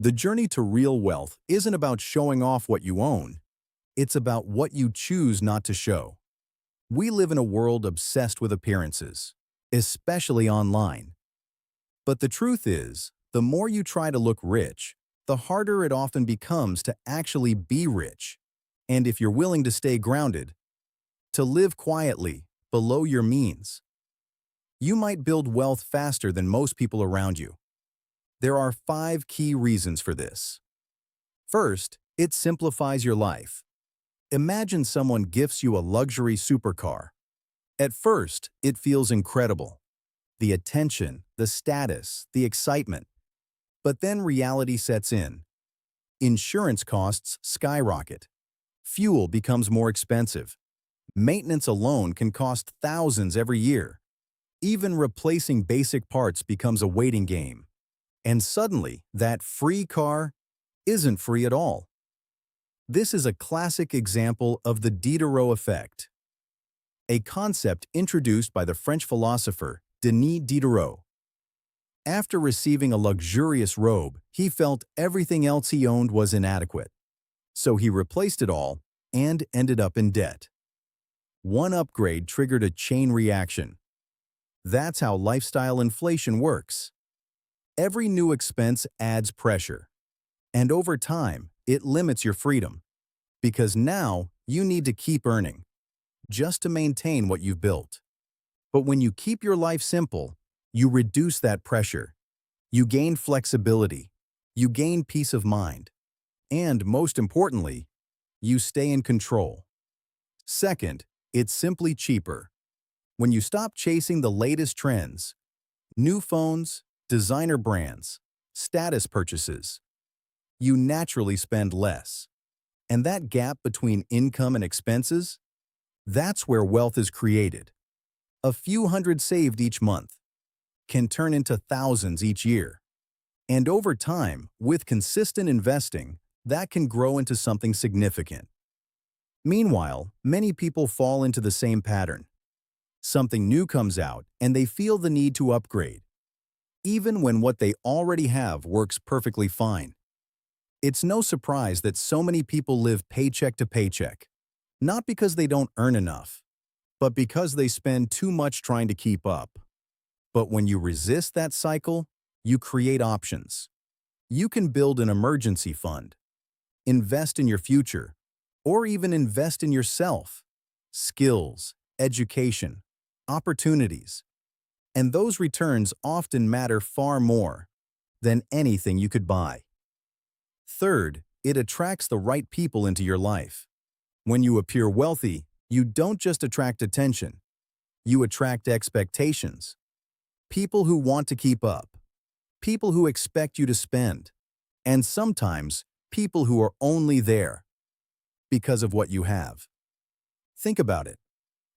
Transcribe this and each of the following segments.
The journey to real wealth isn't about showing off what you own. It's about what you choose not to show. We live in a world obsessed with appearances, especially online. But the truth is, the more you try to look rich, the harder it often becomes to actually be rich. And if you're willing to stay grounded, to live quietly, below your means, you might build wealth faster than most people around you. There are 5 key reasons for this. First, it simplifies your life. Imagine someone gifts you a luxury supercar. At first, it feels incredible. The attention, the status, the excitement. But then reality sets in. Insurance costs skyrocket. Fuel becomes more expensive. Maintenance alone can cost thousands every year. Even replacing basic parts becomes a waiting game. And suddenly, that free car isn't free at all. This is a classic example of the Diderot Effect, a concept introduced by the French philosopher Denis Diderot. After receiving a luxurious robe, he felt everything else he owned was inadequate. So he replaced it all and ended up in debt. One upgrade triggered a chain reaction. That's how lifestyle inflation works. Every new expense adds pressure. And over time, it limits your freedom. Because now, you need to keep earning, just to maintain what you've built. But when you keep your life simple, you reduce that pressure. You gain flexibility. You gain peace of mind. And most importantly, you stay in control. Second, it's simply cheaper. When you stop chasing the latest trends, new phones, designer brands, status purchases, you naturally spend less. And that gap between income and expenses, that's where wealth is created. A few hundred saved each month can turn into thousands each year. And over time, with consistent investing, that can grow into something significant. Meanwhile, many people fall into the same pattern. Something new comes out, and they feel the need to upgrade, even when what they already have works perfectly fine. It's no surprise that so many people live paycheck to paycheck, not because they don't earn enough, but because they spend too much trying to keep up. But when you resist that cycle, you create options. You can build an emergency fund, invest in your future, or even invest in yourself, skills, education, opportunities. And those returns often matter far more than anything you could buy. Third, it attracts the right people into your life. When you appear wealthy, you don't just attract attention. You attract expectations. People who want to keep up. People who expect you to spend. And sometimes, people who are only there because of what you have. Think about it.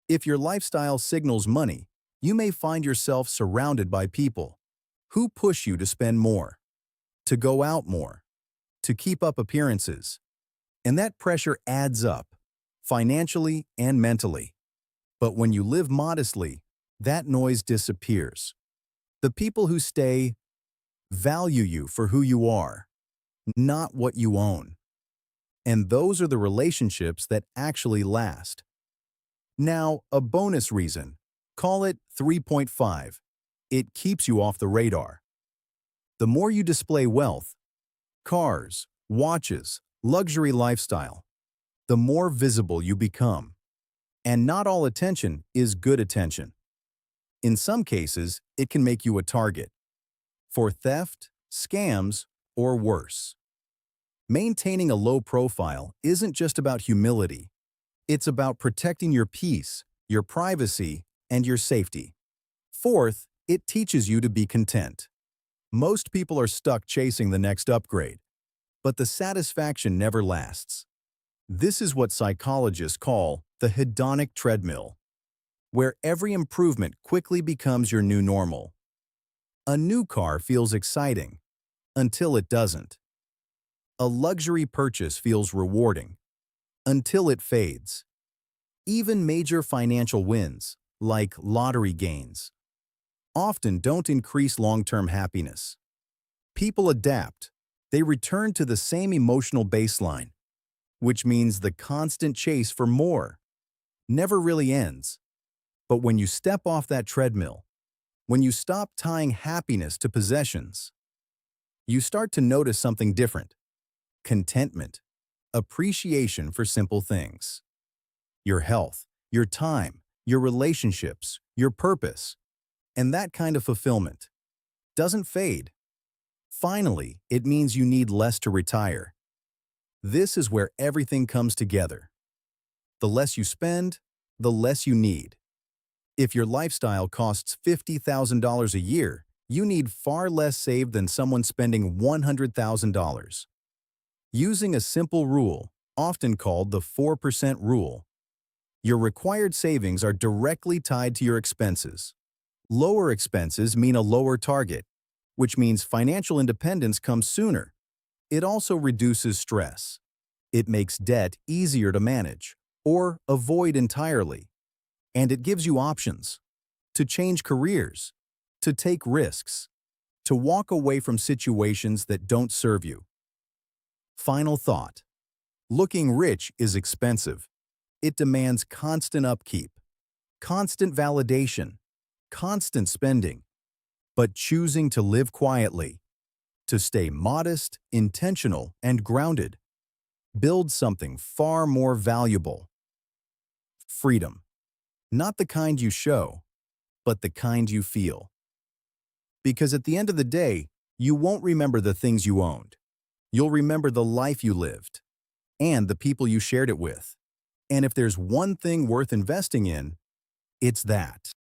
If your lifestyle signals money, you may find yourself surrounded by people who push you to spend more, to go out more, to keep up appearances. And that pressure adds up, financially and mentally. But when you live modestly, that noise disappears. The people who stay value you for who you are, not what you own. And those are the relationships that actually last. Now, a bonus reason. Call it 3.5. It keeps you off the radar. The more you display wealth, cars, watches, luxury lifestyle, the more visible you become. And not all attention is good attention. In some cases, it can make you a target for theft, scams, or worse. Maintaining a low profile isn't just about humility. It's about protecting your peace, your privacy, and your safety. Fourth, it teaches you to be content. Most people are stuck chasing the next upgrade, but the satisfaction never lasts. This is what psychologists call the hedonic treadmill, where every improvement quickly becomes your new normal. A new car feels exciting until it doesn't. A luxury purchase feels rewarding until it fades. Even major financial wins, like lottery gains, often don't increase long-term happiness. People adapt, They return to the same emotional baseline, which means the constant chase for more never really ends. But when you step off that treadmill, when you stop tying happiness to possessions, you start to notice something different: contentment, appreciation for simple things. Your health, your time, your relationships, your purpose, and that kind of fulfillment doesn't fade. Finally, it means you need less to retire. This is where everything comes together. The less you spend, the less you need. If your lifestyle costs $50,000 a year, you need far less saved than someone spending $100,000. Using a simple rule, often called the 4% rule, your required savings are directly tied to your expenses. Lower expenses mean a lower target, which means financial independence comes sooner. It also reduces stress. It makes debt easier to manage or avoid entirely. And it gives you options to change careers, to take risks, to walk away from situations that don't serve you. Final thought. Looking rich is expensive. It demands constant upkeep, constant validation, constant spending. But choosing to live quietly, to stay modest, intentional, and grounded, builds something far more valuable: freedom. Not the kind you show, but the kind you feel. Because at the end of the day, you won't remember the things you owned. You'll remember the life you lived and the people you shared it with. And if there's one thing worth investing in, it's that.